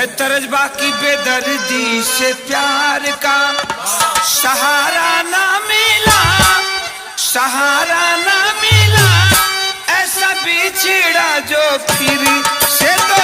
तरजबा की बेदर्दी से प्यार का सहारा ना मिला, सहारा ना मिला, ऐसा बिछड़ा जो फिर से तो